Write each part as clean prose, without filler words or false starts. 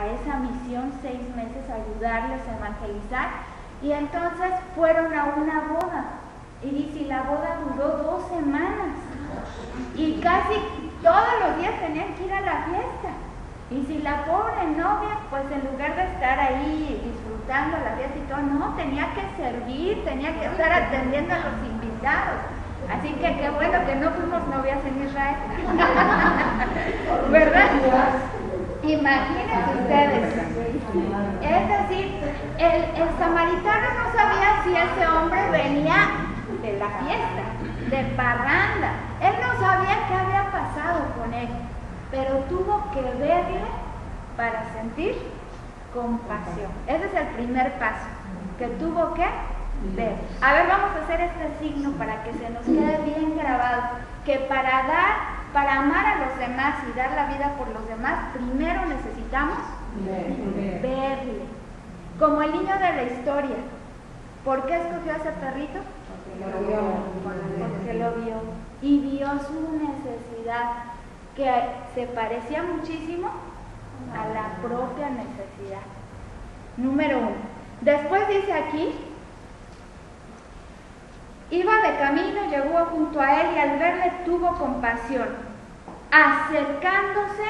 a esa misión 6 meses, a ayudarles a evangelizar, y entonces fueron a una boda, y dice, la boda duró 2 semanas, y casi todos los días tenían que ir a la fiesta. Y si la pobre novia, pues en lugar de estar ahí disfrutando la fiesta y todo, no, tenía que servir, tenía que estar atendiendo a los invitados. Así que qué bueno que no fuimos novias en Israel. ¿Verdad? Imagínense ustedes. Es decir, el samaritano no sabía si ese hombre venía de la fiesta, de parranda. Él no sabía qué había pasado con él, pero tuvo que verle para sentir compasión. Ese es el primer paso, que tuvo que ver. A ver, vamos a hacer este signo para que se nos quede bien grabado, que para amar a los demás y dar la vida por los demás, primero necesitamos verle. Como el niño de la historia. ¿Por qué escogió a ese perrito? Porque lo vio y vio su necesidad, que se parecía muchísimo a la propia necesidad. Número 1. Después dice aquí, iba de camino, llegó junto a él y al verle tuvo compasión. Acercándose,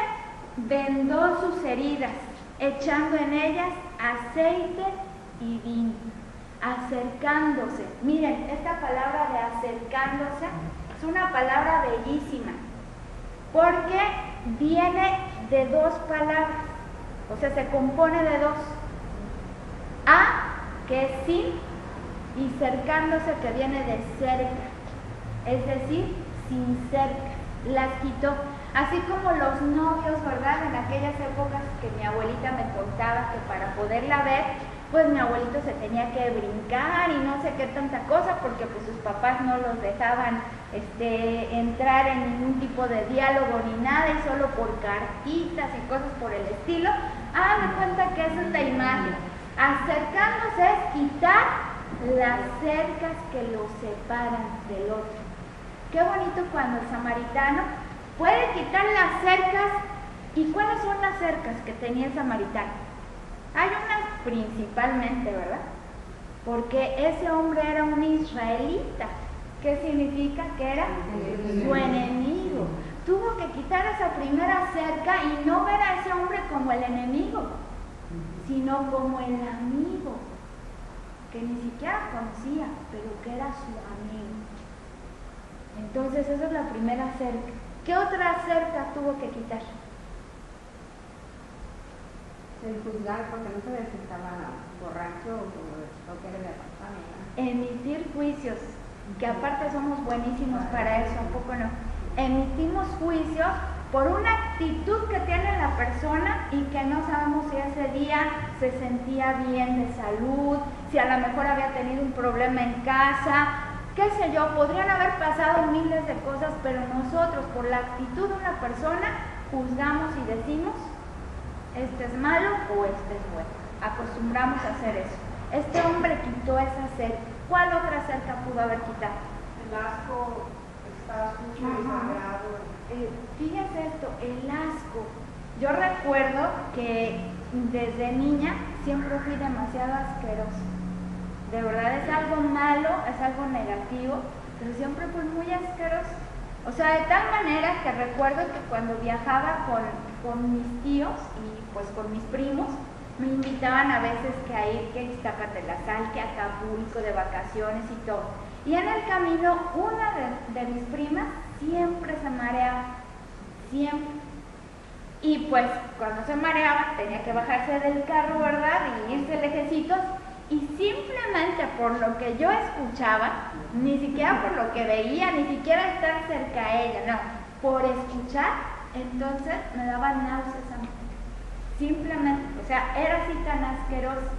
vendó sus heridas, echando en ellas aceite y vino. Acercándose. Miren, esta palabra de acercándose es una palabra bellísima, porque viene de 2 palabras, o sea, se compone de 2. A, que es sin, y cercándose, que viene de cerca, es decir, sin cerca, las quitó. Así como los novios, ¿verdad? En aquellas épocas que mi abuelita me contaba que para poderla ver, pues mi abuelito se tenía que brincar y no sé qué tanta cosa, porque pues sus papás no los dejaban entrar en ningún tipo de diálogo ni nada, y solo por cartitas y cosas por el estilo. Me cuenta que esa es la imagen. Acercándose es quitar las cercas que los separan del otro. Qué bonito cuando el samaritano puede quitar las cercas. ¿Y cuáles son las cercas que tenía el samaritano? Hay unas principalmente, ¿verdad? Porque ese hombre era un israelita. ¿Qué significa? Que era su enemigo. Tuvo que quitar esa primera cerca y no ver a ese hombre como el enemigo, sino como el amigo, que ni siquiera conocía, pero que era su amigo. Entonces esa es la primera cerca. ¿Qué otra cerca tuvo que quitar? El juzgar, porque no sabía si estaba borracho o qué le había pasado, ¿verdad? Emitir juicios, que aparte somos buenísimos para eso, ¿a poco no? Emitimos juicios por una actitud que tiene la persona y que no sabemos si ese día se sentía bien de salud, si a lo mejor había tenido un problema en casa, qué sé yo, podrían haber pasado miles de cosas, pero nosotros por la actitud de una persona juzgamos y decimos, este es malo o este es bueno. Acostumbramos a hacer eso. Este hombre quitó esa cerca. ¿Cuál otra cerca pudo haber quitado? El asco, está sucio y sagrado. Fíjense esto, el asco. Yo recuerdo que desde niña siempre fui demasiado asquerosa. De verdad es algo malo, es algo negativo, pero siempre fui muy asquerosa. O sea, de tal manera que recuerdo que cuando viajaba con mis tíos y pues con mis primos, me invitaban a veces que a ir, que a Iztapan de la Sal, que a Acapulco de vacaciones y todo. Y en el camino, una de mis primas siempre se mareaba, siempre. Y pues cuando se mareaba tenía que bajarse del carro, ¿verdad? Y irse lejecitos. Y simplemente por lo que yo escuchaba, ni siquiera por lo que veía, ni siquiera estar cerca a ella, no, por escuchar, entonces me daba náuseas a mí. Simplemente, o sea, era así tan asqueroso.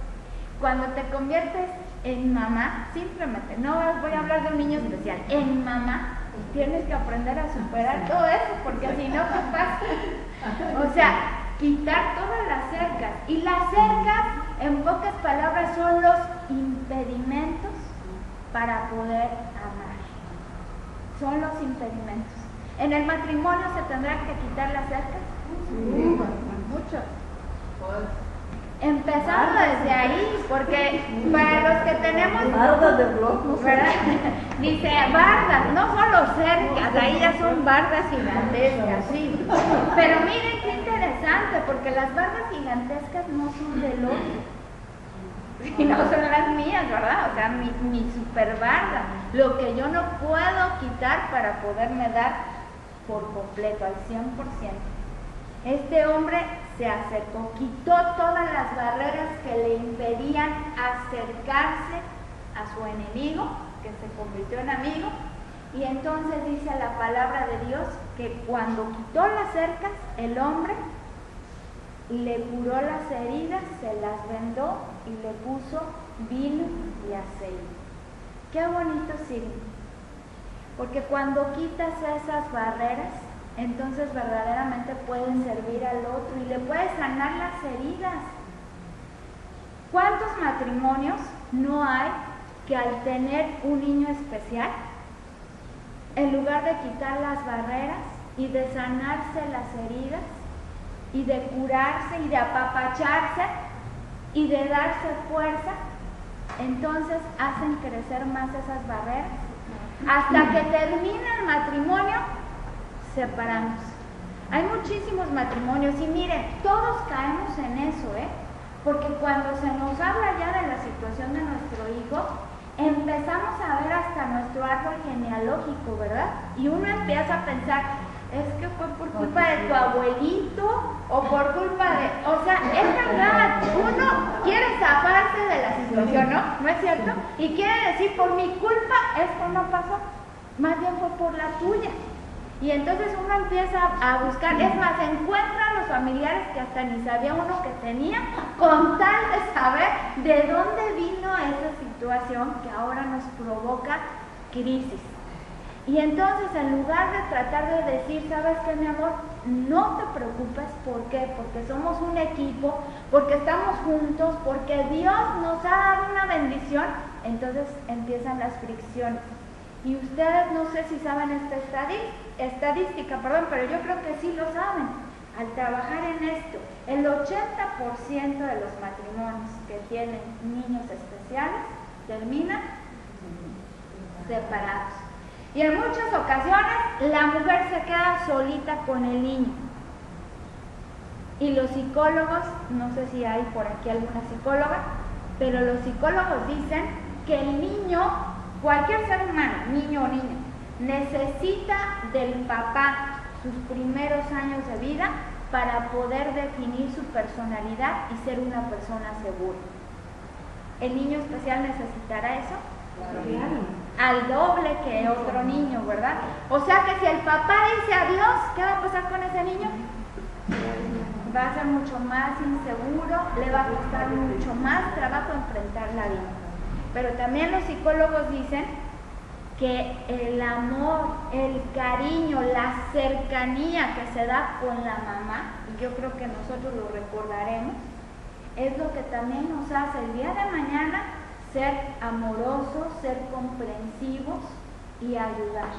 Cuando te conviertes en mamá, simplemente, no voy a hablar de un niño especial, en mamá, tienes que aprender a superar todo eso, porque si no, ¿qué pasa? O sea, quitar todas las cercas. Y las cercas, en pocas palabras, son los impedimentos para poder amar. Son los impedimentos. ¿En el matrimonio se tendrán que quitar las cercas? Sí, muchos. Empezando desde ahí, porque para los que tenemos bardas de blog, ¿verdad? Dice bardas, no solo cercas, ahí ya son bardas gigantescas, sí. Pero miren qué interesante, porque las bardas gigantescas no son del otro, sino son las mías, ¿verdad? O sea, mi super barda, lo que yo no puedo quitar para poderme dar por completo, al 100%. Este hombre se acercó, quitó todas las barreras que le impedían acercarse a su enemigo, que se convirtió en amigo, y entonces dice la palabra de Dios que cuando quitó las cercas, el hombre le curó las heridas, se las vendó y le puso vino y aceite. Qué bonito signo, porque cuando quitas esas barreras, entonces verdaderamente puedes servir al otro y le puedes sanar las heridas. ¿Cuántos matrimonios no hay que al tener un niño especial, en lugar de quitar las barreras y de sanarse las heridas y de curarse y de apapacharse y de darse fuerza, entonces hacen crecer más esas barreras hasta que termina el matrimonio separamos? Hay muchísimos matrimonios y miren, todos caemos en eso, porque cuando se nos habla ya de la situación de nuestro hijo, empezamos a ver hasta nuestro árbol genealógico, ¿verdad? Y uno empieza a pensar, es que fue por culpa de tu abuelito o por culpa de... O sea, es verdad, uno quiere zafarse de la situación, ¿no? ¿No es cierto? Y quiere decir, por mi culpa esto no pasó, más bien fue por la tuya. Y entonces uno empieza a buscar, es más, encuentra a los familiares que hasta ni sabía uno que tenía, con tal de saber de dónde vino esa situación que ahora nos provoca crisis. Y entonces en lugar de tratar de decir, ¿sabes qué, mi amor? No te preocupes, ¿por qué? Porque somos un equipo, porque estamos juntos, porque Dios nos ha dado una bendición, entonces empiezan las fricciones. Y ustedes no sé si saben esta estadística, pero yo creo que sí lo saben. Al trabajar en esto, el 80% de los matrimonios que tienen niños especiales terminan separados. Y en muchas ocasiones la mujer se queda solita con el niño. Y los psicólogos, no sé si hay por aquí alguna psicóloga, pero los psicólogos dicen que el niño, cualquier ser humano, niño o niña, necesita del papá sus primeros años de vida para poder definir su personalidad y ser una persona segura. ¿El niño especial necesitará eso? Claro. Al doble que otro niño, ¿verdad? O sea que si el papá dice adiós, ¿qué va a pasar con ese niño? Va a ser mucho más inseguro, le va a costar mucho más trabajo enfrentar la vida. Pero también los psicólogos dicen que el amor, el cariño, la cercanía que se da con la mamá, y yo creo que nosotros lo recordaremos, es lo que también nos hace el día de mañana ser amorosos, ser comprensivos y ayudar.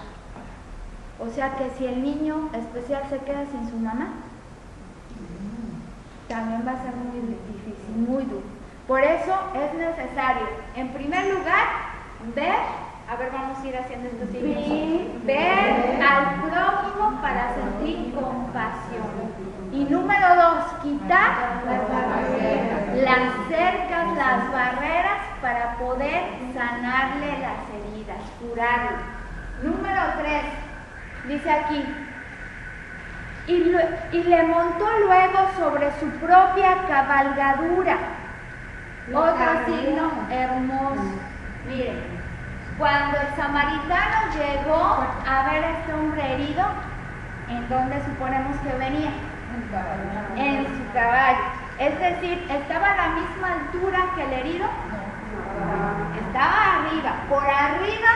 O sea que si el niño especial se queda sin su mamá, también va a ser muy difícil, muy duro. Por eso es necesario, en primer lugar, vamos a ir haciendo esto así, ver al prójimo para sentir compasión. Y número 2, quitar las cercas, las barreras para poder sanarle las heridas, curarlo. Número 3, dice aquí, y le montó luego sobre su propia cabalgadura. Otro signo hermoso. Miren, cuando el samaritano llegó a ver a este hombre herido, ¿en dónde suponemos que venía? En su caballo. Es decir, ¿estaba a la misma altura que el herido? Estaba arriba, por arriba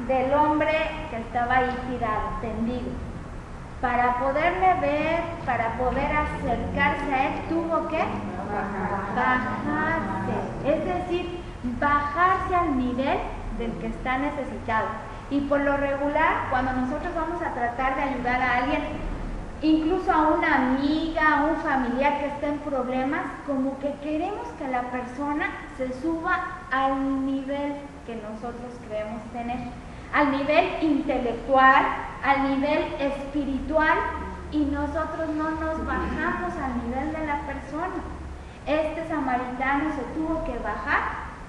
del hombre que estaba ahí tirado, tendido. Para poderle ver, para poder acercarse a él, tuvo que bajarse. Es decir, bajarse al nivel del que está necesitado. Y por lo regular, cuando nosotros vamos a tratar de ayudar a alguien, incluso a una amiga, a un familiar que está en problemas, como que queremos que la persona se suba al nivel que nosotros creemos tener, al nivel intelectual, al nivel espiritual, y nosotros no nos bajamos al nivel de la persona. Este samaritano se tuvo que bajar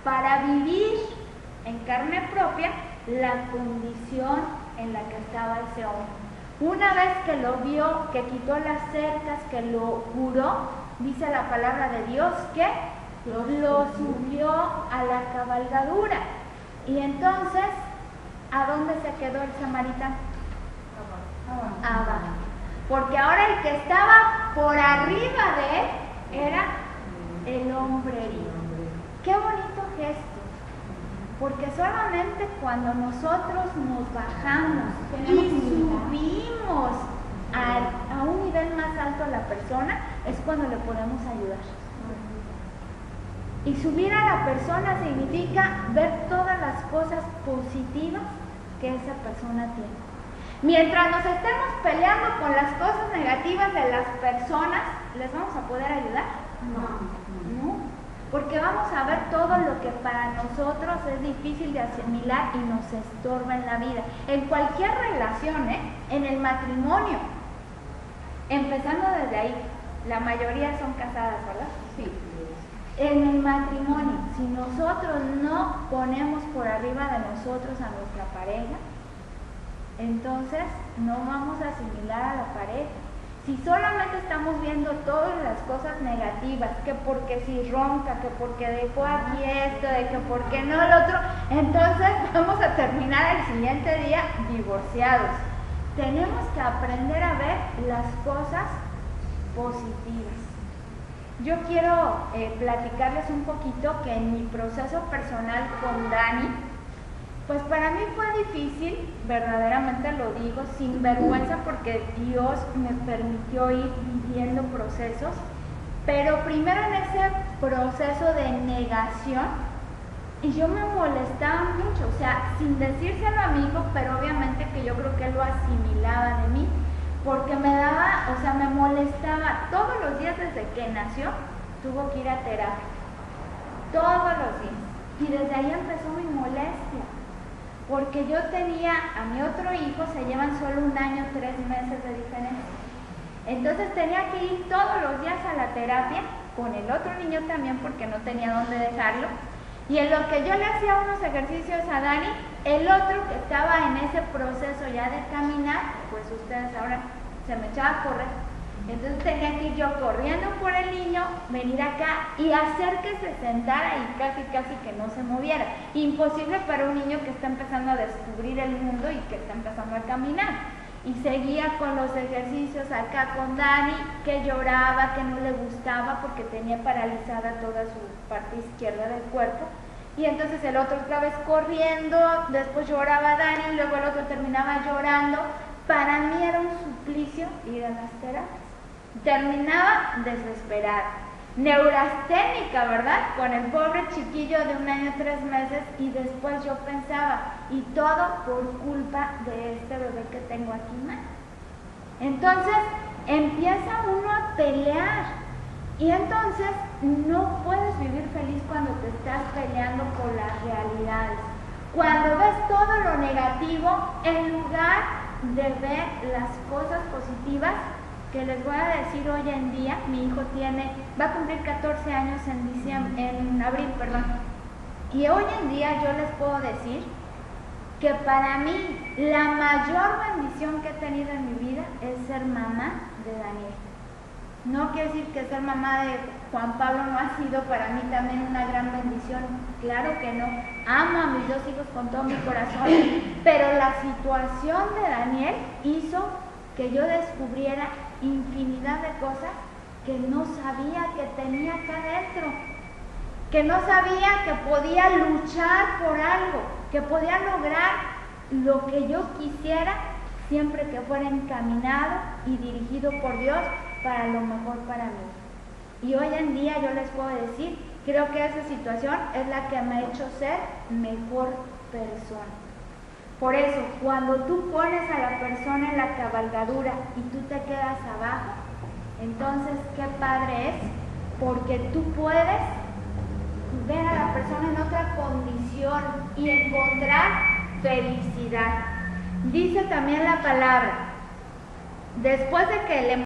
para vivir en carne propia la condición en la que estaba ese hombre. Una vez que lo vio, que quitó las cercas, que lo curó, dice la palabra de Dios que lo subió a la cabalgadura. Y entonces, ¿a dónde se quedó el samaritano? Abajo. Porque ahora el que estaba por arriba de él era el hombre herido. Qué bonito gesto. Porque solamente cuando nosotros nos bajamos y subimos a un nivel más alto a la persona, es cuando le podemos ayudar. Y subir a la persona significa ver todas las cosas positivas que esa persona tiene. Mientras nos estemos peleando con las cosas negativas de las personas, ¿les vamos a poder ayudar? No. Porque vamos a ver todo lo que para nosotros es difícil de asimilar y nos estorba en la vida. En cualquier relación, en el matrimonio, empezando desde ahí, la mayoría son casadas, ¿verdad? Sí. En el matrimonio, si nosotros no ponemos por arriba de nosotros a nuestra pareja, entonces no vamos a asimilar a la pareja. Si solamente estamos viendo todas las cosas negativas, que porque si ronca, que porque dejó aquí esto, de que porque no el otro, entonces vamos a terminar el siguiente día divorciados. Tenemos que aprender a ver las cosas positivas. Yo quiero platicarles un poquito que en mi proceso personal con Dani, pues para mí fue difícil, verdaderamente lo digo, sin vergüenza, porque Dios me permitió ir viviendo procesos, pero primero en ese proceso de negación, y yo me molestaba mucho, o sea, sin decírselo a mi hijo, pero obviamente que yo creo que él lo asimilaba de mí, porque me daba, o sea, me molestaba todos los días desde que nació, tuvo que ir a terapia, todos los días, y desde ahí empezó mi molestia. Porque yo tenía a mi otro hijo, se llevan solo 1 año, 3 meses de diferencia. Entonces tenía que ir todos los días a la terapia, con el otro niño también, porque no tenía dónde dejarlo. Y en lo que yo le hacía unos ejercicios a Dani, el otro que estaba en ese proceso ya de caminar, pues ustedes ahora se me echaba a correr. Entonces tenía que ir yo corriendo por el niño, venir acá y hacer que se sentara y casi que no se moviera. Imposible para un niño que está empezando a descubrir el mundo y que está empezando a caminar. Y seguía con los ejercicios acá con Dani, que lloraba, que no le gustaba porque tenía paralizada toda su parte izquierda del cuerpo. Y entonces el otro otra vez corriendo, después lloraba Dani y luego el otro terminaba llorando. Para mí era un suplicio ir a las terapias. Terminaba desesperada, neurasténica, ¿verdad? Con el pobre chiquillo de 1 año, 3 meses, y después yo pensaba, y todo por culpa de este bebé que tengo aquí, ¿no? Entonces empieza uno a pelear, y entonces no puedes vivir feliz cuando te estás peleando por las realidades. Cuando ves todo lo negativo, en lugar de ver las cosas positivas, que les voy a decir hoy en día, mi hijo va a cumplir 14 años en abril, y hoy en día yo les puedo decir que para mí la mayor bendición que he tenido en mi vida es ser mamá de Daniel. No quiere decir que ser mamá de Juan Pablo no ha sido para mí también una gran bendición, claro que no, amo a mis 2 hijos con todo mi corazón, pero la situación de Daniel hizo que yo descubriera infinidad de cosas que no sabía que tenía acá adentro, que no sabía que podía luchar por algo, que podía lograr lo que yo quisiera siempre que fuera encaminado y dirigido por Dios para lo mejor para mí. Y hoy en día yo les puedo decir, creo que esa situación es la que me ha hecho ser mejor persona. Por eso, cuando tú pones a la persona en la cabalgadura y tú te quedas abajo, entonces qué padre es, porque tú puedes ver a la persona en otra condición y encontrar felicidad. Dice también la palabra, después de que le